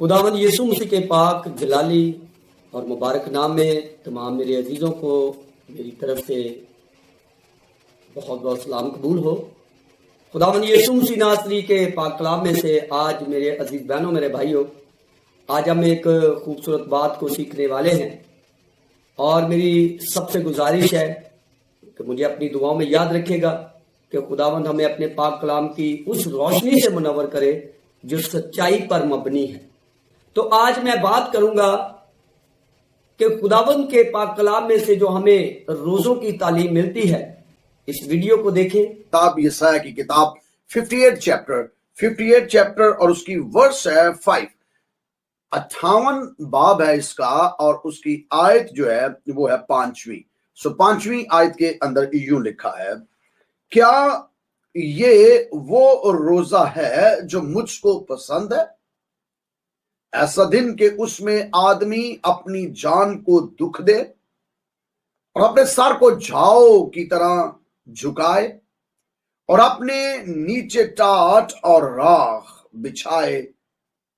खुदावंद यीशु मसीह के पाक जलाली और मुबारक नाम में तमाम मेरे अजीज़ों को मेरी तरफ से बहुत बहुत सलाम कबूल हो। खुदावंद यीशु मसीह नासरी के पाक कलाम में से आज मेरे अजीज बहनों, मेरे भाइयों, आज हम एक खूबसूरत बात को सीखने वाले हैं और मेरी सबसे गुजारिश है कि मुझे अपनी दुआओं में याद रखेगा कि खुदावंद हमें अपने पाक कलाम की उस रोशनी से मुनव्वर करे जो सच्चाई पर मबनी है। तो आज मैं बात करूंगा कि खुदावंद के पाक कलाम में से जो हमें रोजों की तालीम मिलती है। इस वीडियो को देखें। किताब यसाया की किताब 58 चैप्टर और उसकी वर्स है 5। 58 बाब है इसका और उसकी आयत जो है वो है 5वीं। सो 5वीं आयत के अंदर यूं लिखा है, क्या ये वो रोजा है जो मुझको पसंद है? ऐसा दिन के उसमें आदमी अपनी जान को दुख दे और अपने सर को झाओ की तरह झुकाए और अपने नीचे टाट और राख बिछाए।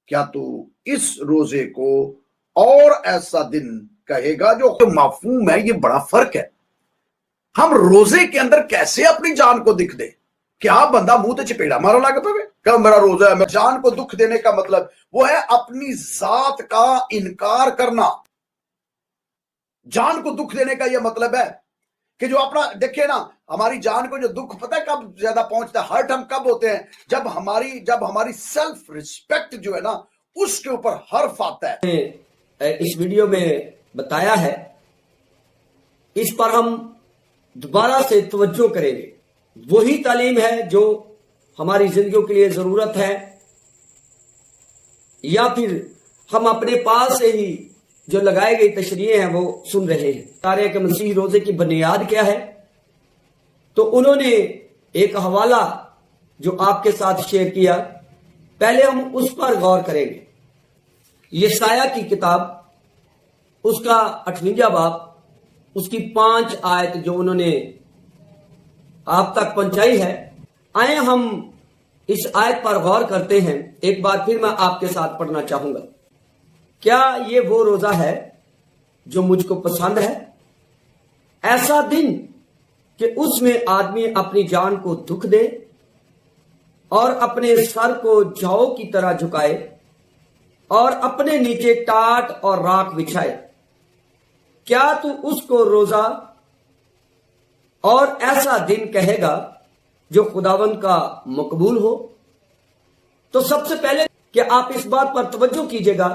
क्या तू इस रोजे को और ऐसा दिन कहेगा? जो मफहूम है, ये बड़ा फर्क है। हम रोजे के अंदर कैसे अपनी जान को दुख दे? क्या बंदा मुंह ते चपेड़ा मारो लग पे क्या मेरा रोजा है? मैं जान को दुख देने का मतलब वो है अपनी जात का इनकार करना। जान को दुख देने का यह मतलब है कि जो अपना देखिए ना, हमारी जान को जो दुख पता है कब ज्यादा पहुंचता है? हर्ट हम कब होते हैं? जब हमारी सेल्फ रिस्पेक्ट जो है ना उसके ऊपर हर्फ आता है। इस वीडियो में बताया है, इस पर हम दोबारा से तवज्जो करेंगे। वही तालीम है जो हमारी जिंदगियों के लिए जरूरत है, या फिर हम अपने पास से ही जो लगाई गई तशरीह हैं वो सुन रहे हैं। तारे के मसीह रोजे की बुनियाद क्या है? तो उन्होंने एक हवाला जो आपके साथ शेयर किया, पहले हम उस पर गौर करेंगे। यसाया की किताब उसका 58वां बाब उसकी 5 आयत जो उन्होंने आप तक पहुंचाई है। आए हम इस आयत पर गौर करते हैं। एक बार फिर मैं आपके साथ पढ़ना चाहूंगा। क्या ये वो रोजा है जो मुझको पसंद है? ऐसा दिन कि उसमें आदमी अपनी जान को दुख दे और अपने सर को जौ की तरह झुकाए और अपने नीचे टाट और राख बिछाए। क्या तू उसको रोजा और ऐसा दिन कहेगा जो खुदावंद का मकबूल हो? तो सबसे पहले कि आप इस बात पर तवज्जो कीजिएगा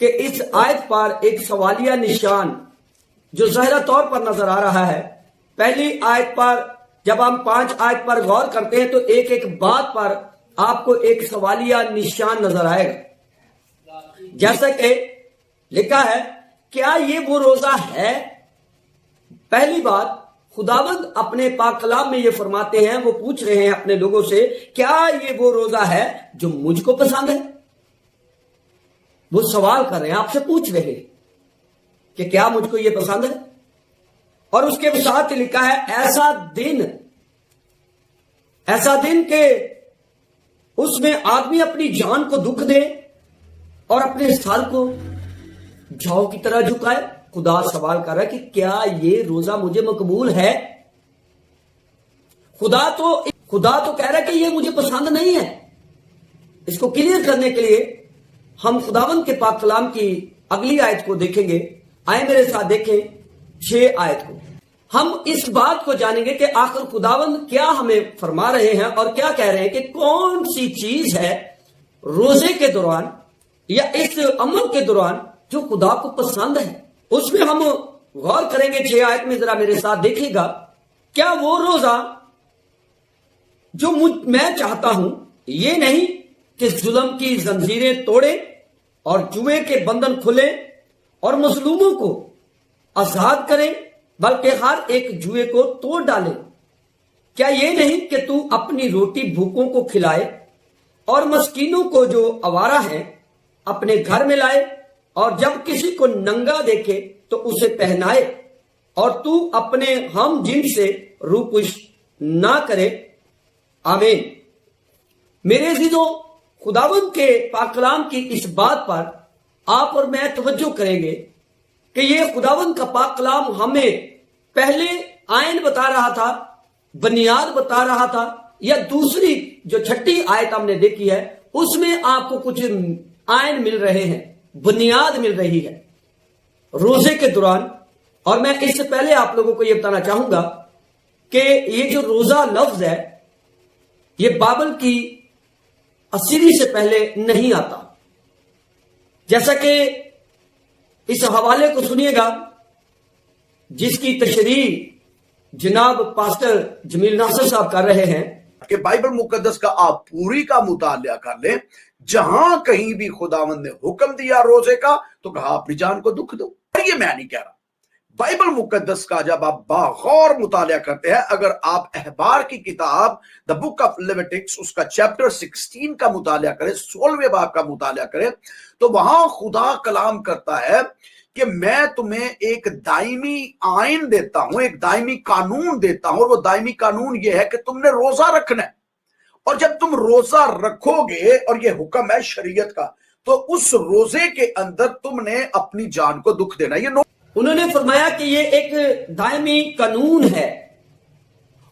कि इस आयत पर एक सवालिया निशान जो ज़ाहिरा तौर पर नजर आ रहा है। पहली आयत पर जब हम 5 आयत पर गौर करते हैं तो एक एक बात पर आपको एक सवालिया निशान नजर आएगा। जैसा कि लिखा है, क्या ये वो रोजा है? पहली बात, खुदावंद अपने पाक कलाम में ये फरमाते हैं, वो पूछ रहे हैं अपने लोगों से, क्या ये वो रोजा है जो मुझको पसंद है? वो सवाल कर रहे हैं, आपसे पूछ रहे हैं कि क्या मुझको ये पसंद है? और उसके साथ लिखा है ऐसा दिन के उसमें आदमी अपनी जान को दुख दे और अपने सर को जौ की तरह झुकाए। खुदा सवाल कर रहा है कि क्या ये रोजा मुझे मकबूल है? खुदा तो कह रहा है कि ये मुझे पसंद नहीं है। इसको क्लियर करने के लिए हम खुदावंद के पाक कलाम की अगली आयत को देखेंगे। आए मेरे साथ देखें 6 आयत को। हम इस बात को जानेंगे कि आखिर खुदावंद क्या हमें फरमा रहे हैं और क्या कह रहे हैं कि कौन सी चीज है रोजे के दौरान या इस अमल के दौरान जो खुदा को पसंद है। उसमें हम गौर करेंगे 6 आयत में। जरा मेरे साथ देखिएगा, क्या वो रोजा जो मैं चाहता हूं, ये नहीं कि जुल्म की जंजीरें तोड़े और जुए के बंधन खुले और मजलूमों को आजाद करे, बल्कि हर एक जुए को तोड़ डाले। क्या ये नहीं कि तू अपनी रोटी भूखों को खिलाए और मस्कीनों को जो आवारा है अपने घर में लाए, और जब किसी को नंगा देखे तो उसे पहनाए, और तू अपने हम जिन से रूपुश ना करे। आमीन। मेरे अजीजों, खुदावंद के पाक कलाम की इस बात पर आप और मैं तवज्जो करेंगे कि ये खुदावंद का पाक कलाम हमें पहले आयन बता रहा था, बुनियाद बता रहा था, या दूसरी जो छठी आयत हमने देखी है उसमें आपको कुछ आयन मिल रहे हैं, बुनियाद मिल रही है रोजे के दौरान। और मैं इससे पहले आप लोगों को यह बताना चाहूंगा कि ये जो रोजा लफ्ज है ये बाइबल की अस्सीरी से पहले नहीं आता। जैसा कि इस हवाले को सुनिएगा जिसकी तशरीह जनाब पास्टर जमील नासिर साहब कर रहे हैं कि बाइबल मुकद्दस का आप पूरी का मुतालिया कर लें, जहां कहीं भी खुदावंद ने हुक्म दिया रोजे का तो कहा अपनी जान को दुख दो। ये मैं नहीं कह रहा, बाइबल मुकद्दस का जब आप बागौर मुतालिया करते हैं, अगर आप अहबार की किताब द बुक ऑफ लेविटिक्स उसका चैप्टर 16 का मुतालिया करें, 16वें बाब का मुतालिया करें, तो वहां खुदा कलाम करता है कि मैं तुम्हें एक दायमी आइन देता हूं, एक दायमी कानून देता हूं, और वो दायमी कानून ये है कि तुमने रोजा रखना है। और जब तुम रोजा रखोगे, और ये हुक्म है शरीयत का, तो उस रोजे के अंदर तुमने अपनी जान को दुख देना। ये उन्होंने फरमाया कि ये एक दायमी कानून है।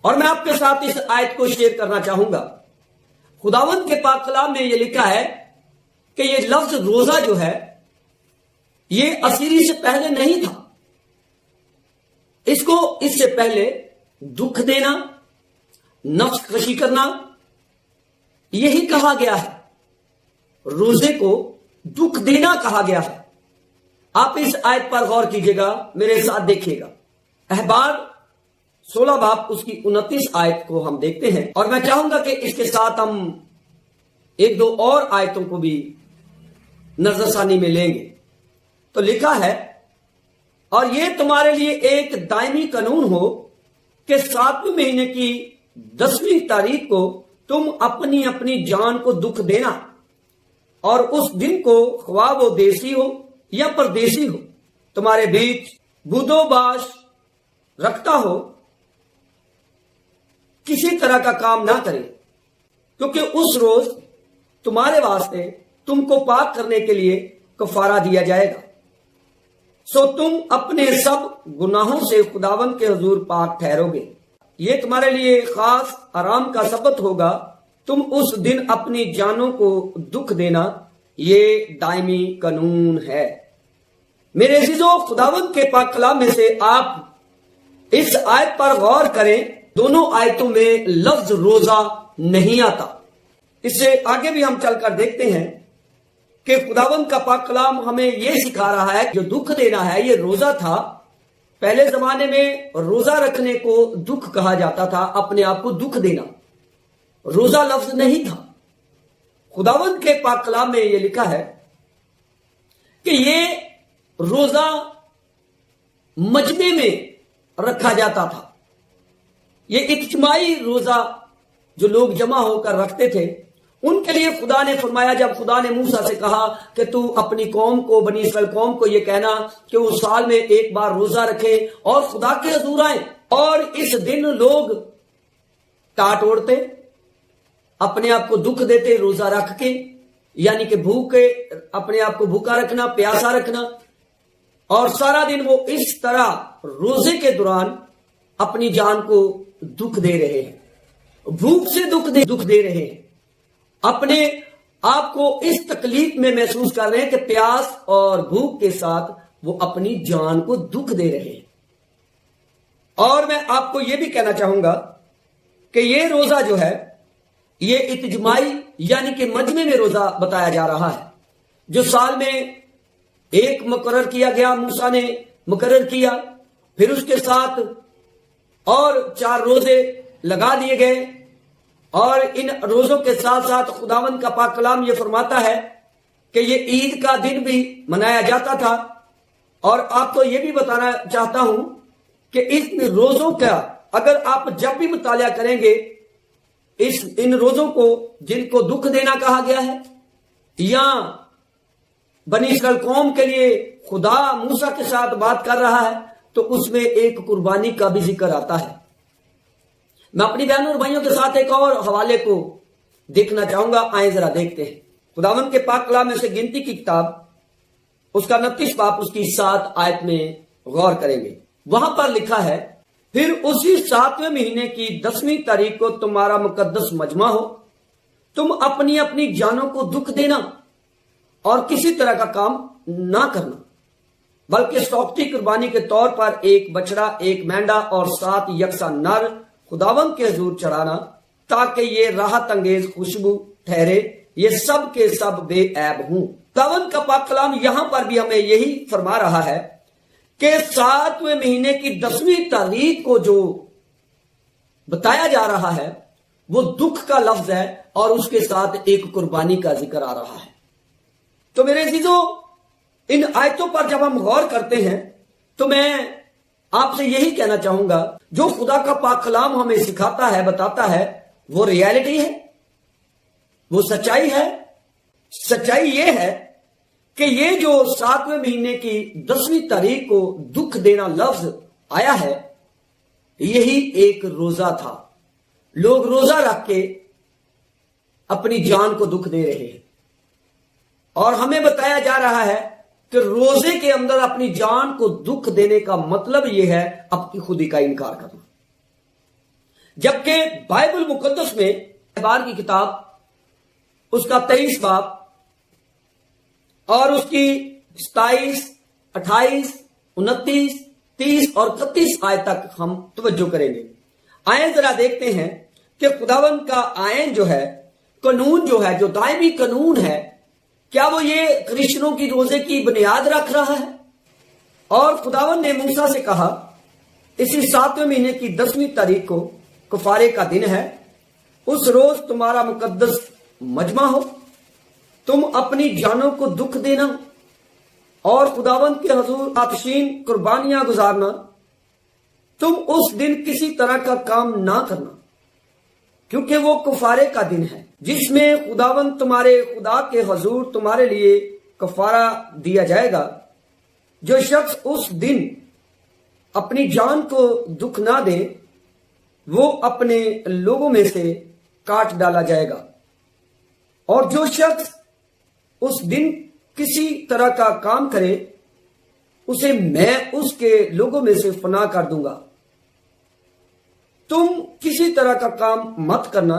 और मैं आपके साथ इस आयत को शेयर करना चाहूंगा। खुदावंद के पाक कलाम में ये लिखा है कि ये लफ्ज रोजा जो है ये अस्सीरी से पहले नहीं था। इसको इससे पहले दुख देना, नफ्स कशी करना, यही कहा गया है। रोजे को दुख देना कहा गया है। आप इस आयत पर गौर कीजिएगा, मेरे साथ देखिएगा। अहबार 16 बाब उसकी 29 आयत को हम देखते हैं, और मैं चाहूंगा कि इसके साथ हम एक दो और आयतों को भी नजरसानी में लेंगे। तो लिखा है, और ये तुम्हारे लिए एक दायमी कानून हो कि 7वें महीने की 10वीं तारीख को तुम अपनी अपनी जान को दुख देना, और उस दिन को ख्वाह वो देसी हो या परदेसी हो, तुम्हारे बीच बुदोबाश रखता हो, किसी तरह का काम ना करे, क्योंकि उस रोज तुम्हारे वास्ते तुमको पाक करने के लिए कफारा दिया जाएगा। सो तुम अपने सब गुनाहों से खुदावंद के हुजूर पाक ठहरोगे। ये तुम्हारे लिए खास आराम का सबत होगा। तुम उस दिन अपनी जानों को दुख देना, ये दायमी कानून है। मेरे अजीजों, खुदावंद के पाक कलाम में से आप इस आयत पर गौर करें। दोनों आयतों में लफ्ज रोजा नहीं आता। इससे आगे भी हम चलकर देखते हैं कि खुदावंद का पाक कलाम हमें यह सिखा रहा है कि जो दुख देना है ये रोजा था। पहले जमाने में रोजा रखने को दुख कहा जाता था, अपने आप को दुख देना। रोजा लफ्ज नहीं था। खुदावंद के पाक कलाम में यह लिखा है कि ये रोजा मजमे में रखा जाता था। ये इज्तिमाई रोजा जो लोग जमा होकर रखते थे, उनके लिए खुदा ने फरमाया, जब खुदा ने मूसा से कहा कि तू अपनी कौम को, बनी इस्राएल कौम को ये कहना कि वो साल में एक बार रोजा रखे और खुदा के हुजूर आए, और इस दिन लोग टाट ओढ़ते, अपने आप को दुख देते रोजा रख के, यानी कि भूखे, अपने आप को भूखा रखना, प्यासा रखना, और सारा दिन वो इस तरह रोजे के दौरान अपनी जान को दुख दे रहे हैं, भूख से दुख दे रहे हैं, अपने आप को इस तकलीफ में महसूस कर रहे हैं कि प्यास और भूख के साथ वो अपनी जान को दुख दे रहे हैं। और मैं आपको यह भी कहना चाहूंगा कि ये रोजा जो है ये इत्तिमाई यानी कि मजमे में रोजा बताया जा रहा है, जो साल में एक मुकर्रर किया गया, मूसा ने मुकर्रर किया, फिर उसके साथ और 4 रोजे लगा दिए गए, और इन रोजों के साथ साथ खुदावंद का पाक कलाम ये फरमाता है कि ये ईद का दिन भी मनाया जाता था। और आपको ये भी बताना चाहता हूं कि इन रोजों का अगर आप जब भी मुतालिया करेंगे, इन रोजों को जिनको दुख देना कहा गया है, या बनी इस्राएल कौम के लिए खुदा मूसा के साथ बात कर रहा है, तो उसमें एक कुर्बानी का भी जिक्र आता है। मैं अपनी बहनों और भाइयों के साथ एक और हवाले को देखना चाहूंगा, आए जरा देखते हैं। खुदावंद के पाक कलाम में से गिनती की किताब उसका 29 बाब उसकी 7 आयत में गौर करेंगे। वहां पर लिखा है, फिर उसी 7वें महीने की 10वीं तारीख को तुम्हारा मुकद्दस मजमा हो, तुम अपनी अपनी जानों को दुख देना और किसी तरह का काम ना करना, बल्कि सौख्ती कुर्बानी के तौर पर एक बछड़ा, एक मेंढा और 7 यकसा नर खुदावंद के हुजूर चढ़ाना, ताकि ये राहत अंगेज खुशबू ठहरे, ये सब के सब बेऐब हूं। खुदावंद का पाक कलाम यहां पर भी हमें यही फरमा रहा है कि 7वें महीने की 10वीं तारीख को जो बताया जा रहा है वो दुख का लफ्ज है और उसके साथ एक कुर्बानी का जिक्र आ रहा है। तो मेरे अजीजों, इन आयतों पर जब हम गौर करते हैं तो मैं आपसे यही कहना चाहूंगा, जो खुदा का पाक कलाम हमें सिखाता है, बताता है, वो रियलिटी है, वो सच्चाई है। सच्चाई ये है कि ये जो 7वें महीने की 10वीं तारीख को दुख देना लफ्ज आया है, यही एक रोजा था। लोग रोजा रख के अपनी जान को दुख दे रहे हैं और हमें बताया जा रहा है कि रोजे के अंदर अपनी जान को दुख देने का मतलब यह है अपनी खुदी का इनकार करना। जबकि बाइबल मुकद्दस में एतबार की किताब उसका 23 बाब और उसकी 27, 28, 29, 30 और 31 आयत तक हम तवज्जो करेंगे। आए जरा देखते हैं कि खुदावंद का आयन जो है, कानून जो है, जो दायमी कानून है, क्या वो ये क्रिश्चियनों की रोजे की बुनियाद रख रहा है। और खुदावंद ने मूसा से कहा, इसी 7वें महीने की 10वीं तारीख को कफारे का दिन है, उस रोज तुम्हारा मुकद्दस मजमा हो, तुम अपनी जानों को दुख देना और खुदावंद के हुजूर आतशीन कुर्बानियां गुजारना, तुम उस दिन किसी तरह का काम ना करना, क्योंकि वो कफारे का दिन है जिसमें खुदावंद तुम्हारे खुदा के हुजूर तुम्हारे लिए कफारा दिया जाएगा। जो शख्स उस दिन अपनी जान को दुख ना दे, वो अपने लोगों में से काट डाला जाएगा, और जो शख्स उस दिन किसी तरह का काम करे, उसे मैं उसके लोगों में से फना कर दूंगा। तुम किसी तरह का काम मत करना,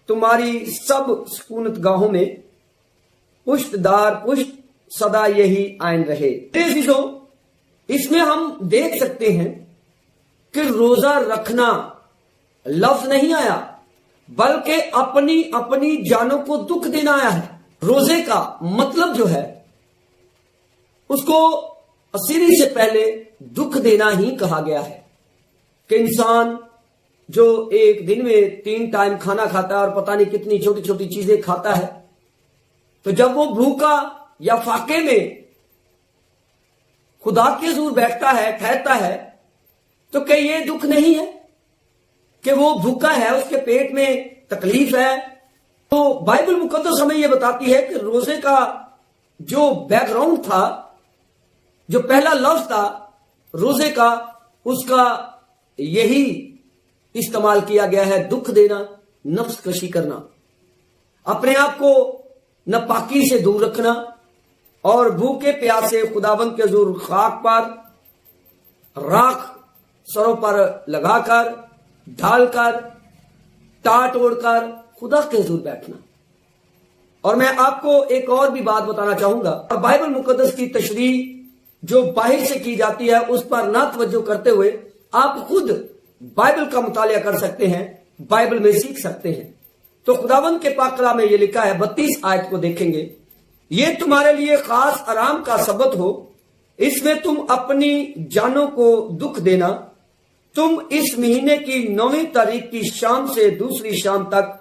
तुम्हारी सब सुकूनत गाहों में पुष्टदार पुष्ट सदा यही आयन रहे। चीजों, इसमें हम देख सकते हैं कि रोजा रखना लफ्ज नहीं आया, बल्कि अपनी अपनी जानों को दुख देना आया है। रोजे का मतलब जो है उसको असीरी से पहले दुख देना ही कहा गया है कि इंसान जो एक दिन में 3 टाइम खाना खाता है और पता नहीं कितनी छोटी छोटी चीजें खाता है, तो जब वो भूखा या फाके में खुदा के हुजूर बैठता है, ठहरता है, तो क्या ये दुख नहीं है कि वो भूखा है, उसके पेट में तकलीफ है। तो बाइबल मुकद्दस हमें यह बताती है कि रोजे का जो बैकग्राउंड था, जो पहला लफ्ज था रोजे का, उसका यही इस्तेमाल किया गया है, दुख देना, नफ्स कशी करना, अपने आप को नापाकी से दूर रखना और भूखे प्यासे खुदाबंद के हुजूर खाक पर राख सरों पर लगाकर, ढालकर, टाट ओढ़कर खुदा के हुजूर बैठना। और मैं आपको एक और भी बात बताना चाहूंगा, और बाइबल मुकद्दस की तशरीह जो बाहर से की जाती है उस पर ना तवज्जो करते हुए आप खुद बाइबल का मुतालिया कर सकते हैं, बाइबल में सीख सकते हैं। तो खुदावंद के पाक कलाम में यह लिखा है, 32 आयत को देखेंगे, ये तुम्हारे लिए खास आराम का सबत हो, इसमें तुम अपनी जानों को दुख देना, तुम इस महीने की 9वीं तारीख की शाम से दूसरी शाम तक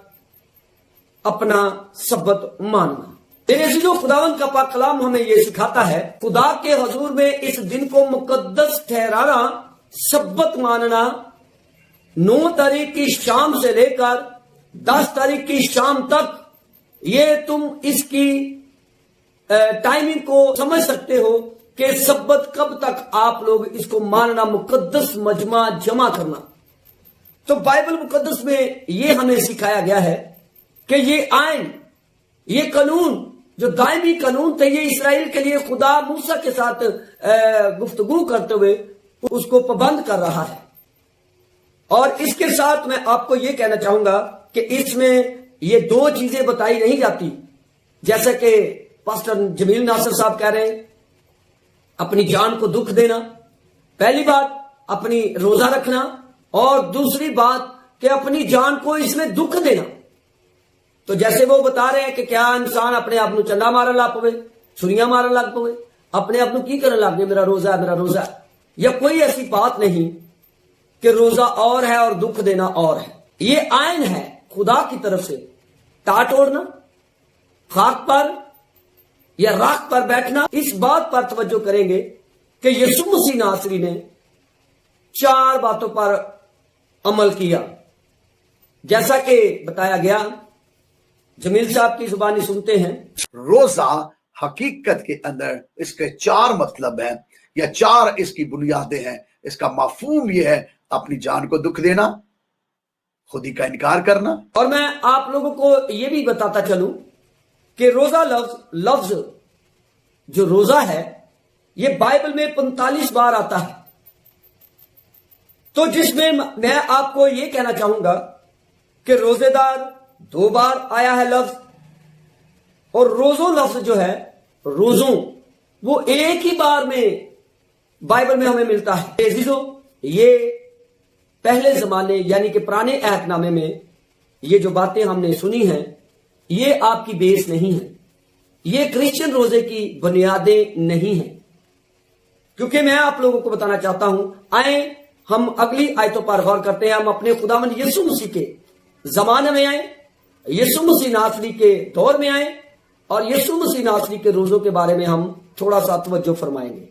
अपना सबत मानना। तेरे अजीजों, खुदावंद का पाक कलाम हमें यह सिखाता है, खुदा के हुजूर में इस दिन को मुकद्दस ठहराना, सबत मानना, 9 तारीख की शाम से लेकर 10 तारीख की शाम तक, ये तुम इसकी टाइमिंग को समझ सकते हो कि सब्बत कब तक आप लोग इसको मानना, मुकद्दस मजमा जमा करना। तो बाइबल मुकद्दस में ये हमें सिखाया गया है कि ये आयन, یہ قانون جو دائمی قانون تھے، یہ اسرائیل کے لیے خدا موسیٰ کے ساتھ گفتگو کرتے ہوئے اس کو پابند کر رہا ہے. اور اس کے ساتھ میں آپ کو یہ کہنا چاہوں گا کہ اس میں یہ دو چیزیں بتائی نہیں جاتی، جیسا کہ پاسٹر جمیل ناصر صاحب کہہ رہے ہیں، اپنی جان کو دکھ دینا. پہلی بات اپنی روزہ رکھنا، اور دوسری بات کہ اپنی جان کو اس میں دکھ دینا. تو جیسے وہ بتا رہے ہیں کہ کیا انسان اپنے آپ نو چنڈا مارن لگ پوے، چھریاں مارن لگ پوے، اپنے آپ نو کی کرن لگ پے میرا روزہ ہے میرا روزہ ہے. یا کوئی ایسی بات نہیں کہ روزہ اور ہے اور دکھ دینا اور ہے. یہ آئین ہے خدا کی طرف سے. ٹاٹ اوڑھنا، خاک پر یا راکھ پر بیٹھنا، اس بات پر توجہ کریں گے کہ یسوع مسیح ناصری نے 4 باتوں پر عمل کیا، جیسا کہ بتایا گیا. جمیل صاحب کی زبانی سنتے ہیں. روزہ حقیقت کے اندر اس کے 4 مطلب ہیں یا 4 اس کی بنیادیں ہیں. اس کا مفہوم یہ ہے اپنی جان کو دکھ دینا، خودی کا انکار کرنا. اور میں آپ لوگوں کو یہ بھی بتاتا چلوں کہ روزہ لفظ جو روزہ ہے یہ بائبل میں 45 بار آتا ہے. تو جس میں میں آپ کو یہ کہنا چاہوں گا کہ روزے دار 2 بار آیا ہے لفظ، اور روزوں لفظ جو ہے روزوں وہ ایک ہی بار میں بائبل میں ہمیں ملتا ہے. عزیزو، یہ پہلے زمانے یعنی کہ پرانے عہد نامے میں یہ جو باتیں ہم نے سنی ہیں یہ آپ کی بیس نہیں ہے، یہ کرسچن روزے کی بنیادیں نہیں ہیں. کیونکہ میں آپ لوگوں کو بتانا چاہتا ہوں، آئیں ہم اگلی آیتوں پر غور کرتے ہیں. ہم اپنے خداوند یسوع مسیح کے زمانے میں آئیں، یسوع مسیح ناصری کے دور میں آئیں، اور یسوع مسیح ناصری کے روزوں کے بارے میں ہم تھوڑا سا توجہ فرمائیں گے.